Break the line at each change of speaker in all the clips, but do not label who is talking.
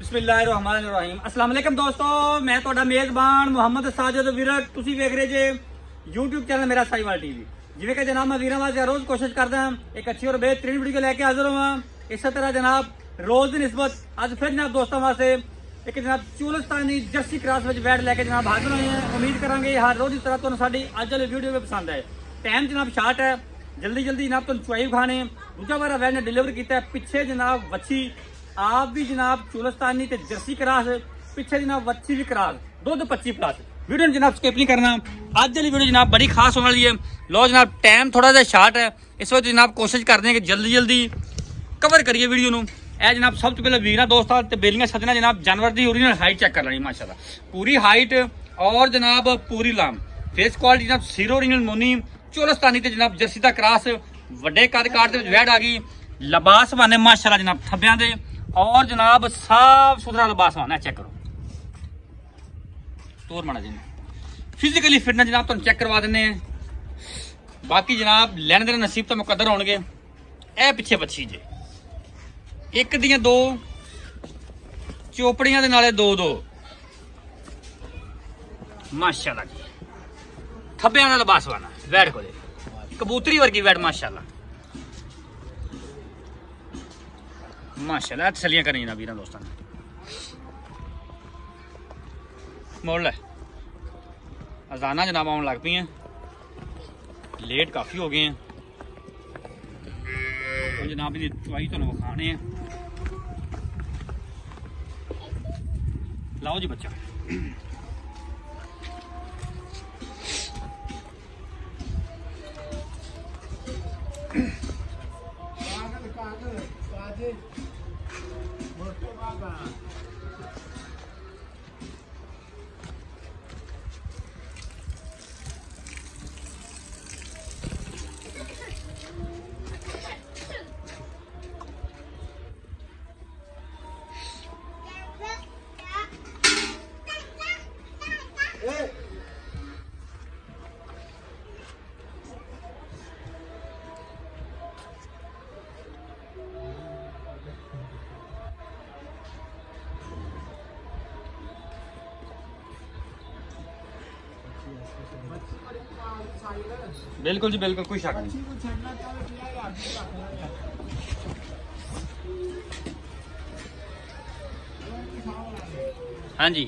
बिस्मिल्लाहिर्रहमानिर्रहीम। अस्सलाम वालेकुम दोस्तों, मैं ਤੁਹਾਡਾ मेज़बान मुहम्मद साजिद विरक। ਤੁਸੀਂ ਵੇਖ ਰਹੇ ਜੇ YouTube चैनल मेरा साहिवाल टीवी। जिवें कि जनाब मैं वीरों वास्ते रोज कोशिश करता हूं एक अच्छी और बेहतरीन वीडियो लेके हाजिर हुआ। इसी तरह जनाब रोज की निस्बत आज फिर जनाब दोस्तों वास्ते एक जनाब चूलस्तानी जर्सी क्रॉस में वैट लेके जनाब हाजिर हुए हैं। उम्मीद करांगे हर रोज इस तरह तुहानू साडी अज वाली वीडियो भी पसंद आए। टाइम जनाब शार्ट है, जल्दी जल्दी जनाब तुहानू चुआई खाने दूजा बार वैट ने डिलीवर किया। पिछे जनाब वच्छी आप भी जनाब चूलस्तानी ते जर्सी क्रॉस, पिछे जनाब वच्छी भी क्रॉस, दुध 25+ वीडियो जनाब स्किप नहीं करना। अज वाली वीडियो जनाब बड़ी खास होने वाली है। लो जनाब टाइम थोड़ा जा शार्ट है, इस वक्त जनाब कोशिश करते हैं कि जल्दी जल्दी कवर करिए वीडियो नू। ए जनाब सब तो पहले वीर दोस्तों ते बेलियां सजना जनाब जानवर की ओरिजिनल हाइट चेक कर लेनी माशाल्लाह, पूरी हाइट और जनाब पूरी लाम फेस क्वालिटी जनाब सीरो ओरिजिनल मोनी चूलस्तानी ते जनाब जर्सी का क्रॉस वड्डे कद काट दे वैट आ गई। लिबास बने माशाल्लाह जनाब थब्बियां दे और जनाब साफ सुथरा लिबास बना चेक करो तोर माना जी। फिजिकली फिटनेस जनाब तुम चेक करवा देने। बाकी जनाब लैने देने नसीब तो मुकद्दर होंगे। ए पिछे बच्ची जे एक दियां दो चोपड़ियां दे नाले दो दो माशाल्लाह जी। थब्बियां दा लिबास बना वैट को कबूतरी वर्गी वैट माशाल्लाह माशाल्लाह। तसलियां करें ना वीर दोस्तों ने मोड़ लै अजाना जनाब आने लग पी हैं, लेट काफ़ी हो गए हैं। तो जनाब की चवाई तुम विखाने हैं। लाओ जी बच्चा बिल्कुल जी बिल्कुल, कोई शक नहीं। हाँ जी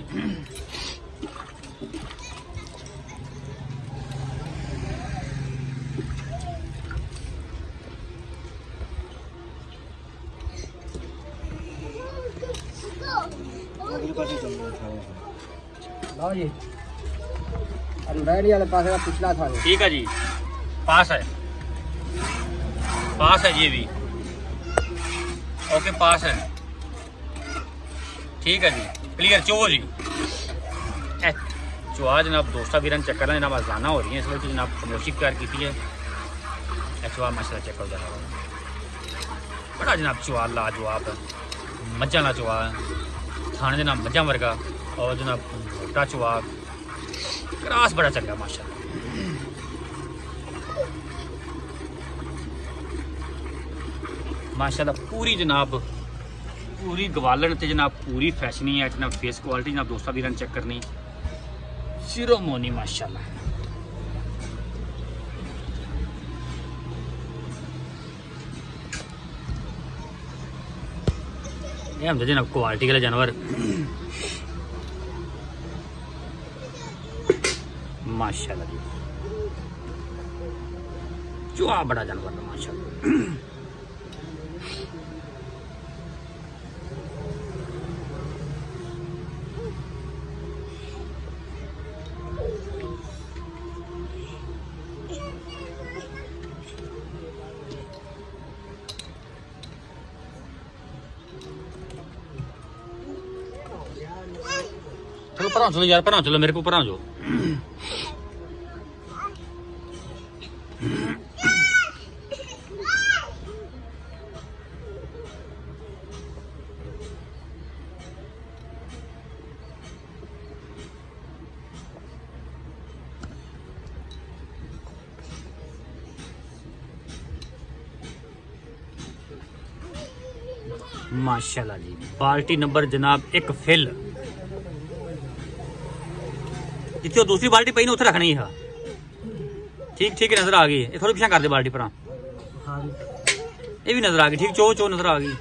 रेडी वाले पास पिछला था।
ठीक है जी, पास है ये भी ओके पास है। ठीक है जी क्लियर। चो जी चुआ जनाब दोस्तों वीर चक्कर जनाब अजाना हो रही है इस वक्त जनाब खामोशी तैयार की है। चुआ माशाल्लाह चेक कर बड़ा जनाब चुआ लाजवाब मज्जा ला चुआ थाने जनाब मज्जा वर्गा और जनाब मोटा चुआ क्रॉस बड़ा चंगा माशाल्लाह। माशाल्लाह पूरी जनाब पूरी गवालन ते जनाब पूरी फैशनी है जनाब। फेस क्वालिटी जनाब दोस्तों वीर चेक करनी शिरोमोनी माशाल्लाह। ये हम जनाब क्वालिटी के जानवर माशाल्लाह जी। चुआ बड़ा जानवर है माशाल्लाह। चलो परा चलो यार, परा चलो मेरे को परा जो। माशाल्लाह जी। बाल्टी नंबर जनाब 1 फिल। जिथे दूसरी बाल्टी पई ना उथे रखनी है। ठीक ठीक नजर आ गई। थोड़ी पिछा कर दे बाल्टी पर। ये भी नजर आ गई। ठीक चो चो नजर आ गई।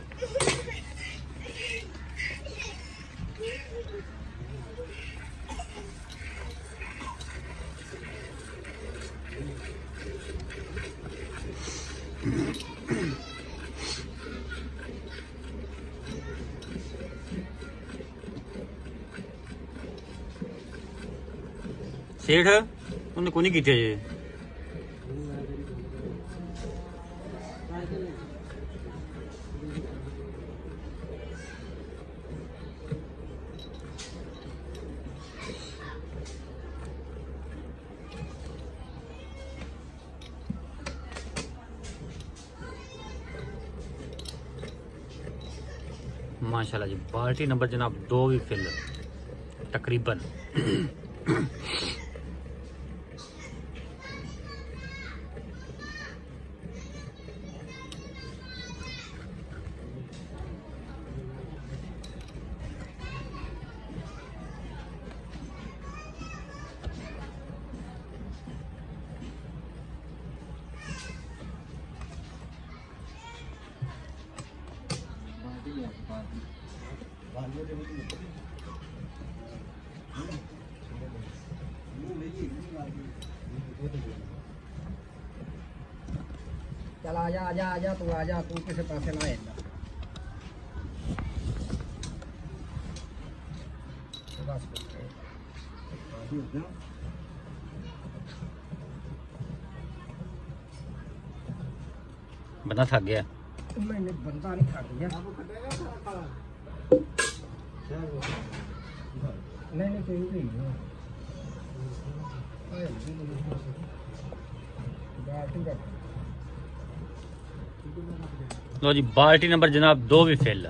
सेठ उन्हें को नहीं की जे माशाल्लाह जी। बाल्टी नंबर जनाब 2 भी फिल तकरीबन।
चल आजा आजा आजा तू किसी पासे ना आएगा।
बंदा थक गया।
मैंने बंदा नहीं थक गया। नहीं कोई नहीं।
लो जी बाल्टी नंबर जनाब 2 भी फेल।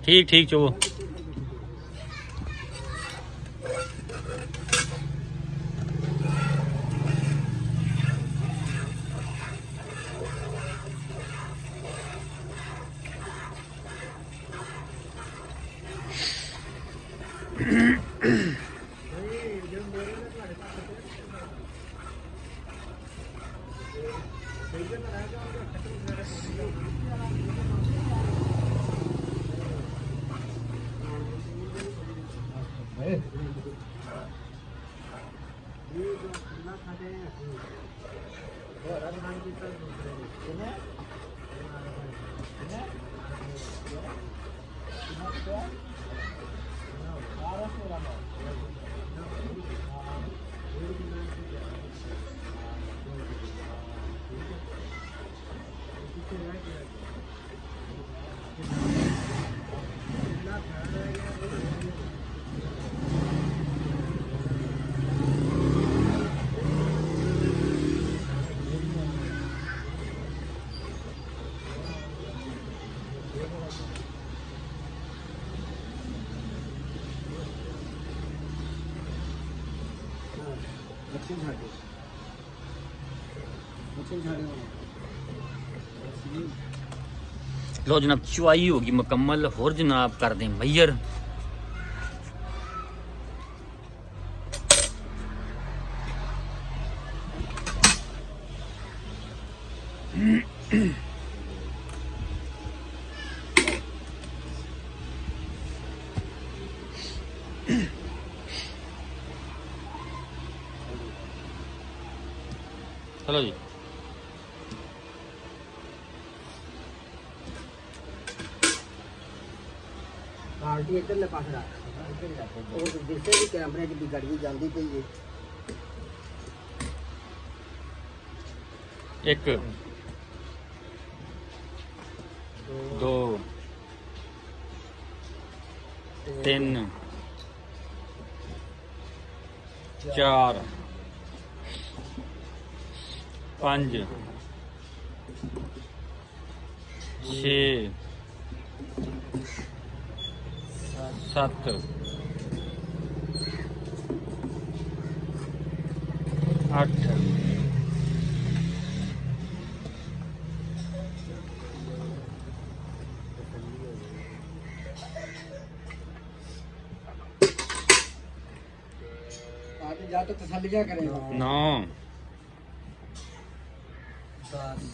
ठीक ठीक चो। लो जनाब चुआई होगी मुकम्मल। और जनाब कर दें मैयर। चलो जी
पार्टी इधरले पासे रख। और जिससे भी कैमरे की गाड़ी जाती पई है।
1 2 3 4 5 6 7 8
या तो तसल्लियां करेगा।
9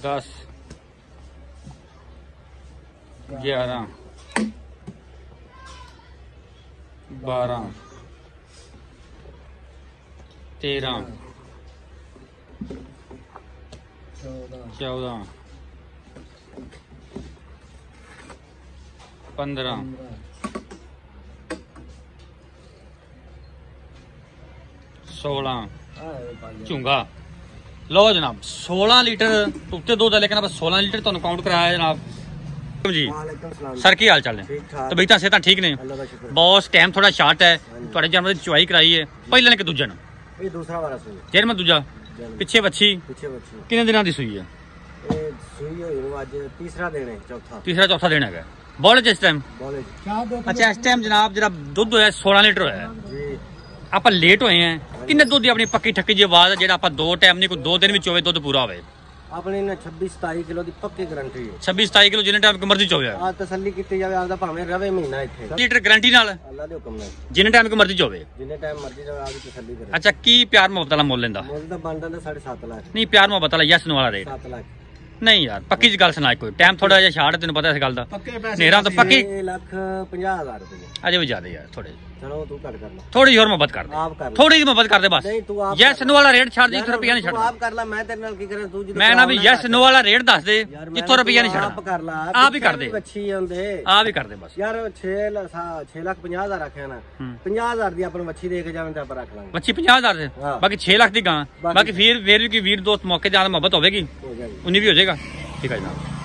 10 11 12 13 14 15 16 ਝੁੰਗਾ लो जनाब 16 लीटर उत्ते दो लेकिन अब 16 लीटर तुहानू काउंट कराया जनाब जी। सर की हाल चाल है? तबीयत सेहत ठीक ने? बॉस टाइम थोड़ा शार्ट है, थोड़े जानवर की चुवाई कराई है पहले ने कि दूजा ने?
ये दूसरा वाला सुई
जेर में दूजा पिछे बच्ची कितने दिनों की सुई है?
सुई आज तीसरा दिन है,
चौथा दिन है बॉलेज इस टाइम। अच्छा इस टाइम जनाब जरा दुध होया 16 लीटर होया आप लेट होए हैं किन्ने दुध अपनी पक्की ठक्की जी आवाज जेड़ा आप 2 टाइम नहीं कोई 2 दिन भी होवे दुध पूरा होवे
अपने ने 26-27 किलो दी पक्की गारंटी है।
26-27 किलो जिन्ने टाइम मर्जी चोवे
आ तसल्ली कीती जावे आपदा भाਵੇਂ रवे महीना ਇੱਥੇ
लीटर गारंटी नाल
अल्लाह दे हुक्म नाल
जिन्ने टाइम को मर्जी चोवे
जिन्ने टाइम मर्जी जावे आपदी तसल्ली करे।
अच्छा की प्यार मोहब्बत वाला मोल लेंदा?
मोल दा बनदा 7.5 लाख
नहीं प्यार मोहब्बत वाला यस नो वाला रेट
7 लाख
नहीं यार पक्की जी गल सुना कोई टाइम थोड़ा जिहा शार्ट तेन पता इस गल दा नेरा तो पक्की
6,50,000 रुपए
अजे भी ज्यादा यार थोड़े
चलो तू कर ला
थोड़ी और मोहब्बत कर दे
आप कर
थोड़ी सी मोहब्बत कर दे बस
नहीं तू आप
यस नो वाला रेट छाड़ दे 1 रुपया नहीं
तू
छाड़
आप कर ला मैं तेरे नाल की करें तू जी
मैं ना भी यस नो वाला रेट दस दे 1 रुपया नहीं छाड़
आप कर ला
आप ही कर दे
अच्छी ਹੁੰਦੇ
आप ही कर दे बस
यार 6,50,000 रखया ना 50,000 दी अपन मच्छी दे के जावे ते पर रख लांगे
मच्छी 50,000 से बाकी 6 लाख दी गां बाकी फिर भी की वीर दोस्त मौके ते मोहब्बत होवेगी
हो जाएगी
उन्हीं भी हो जाएगा ठीक है जनाब।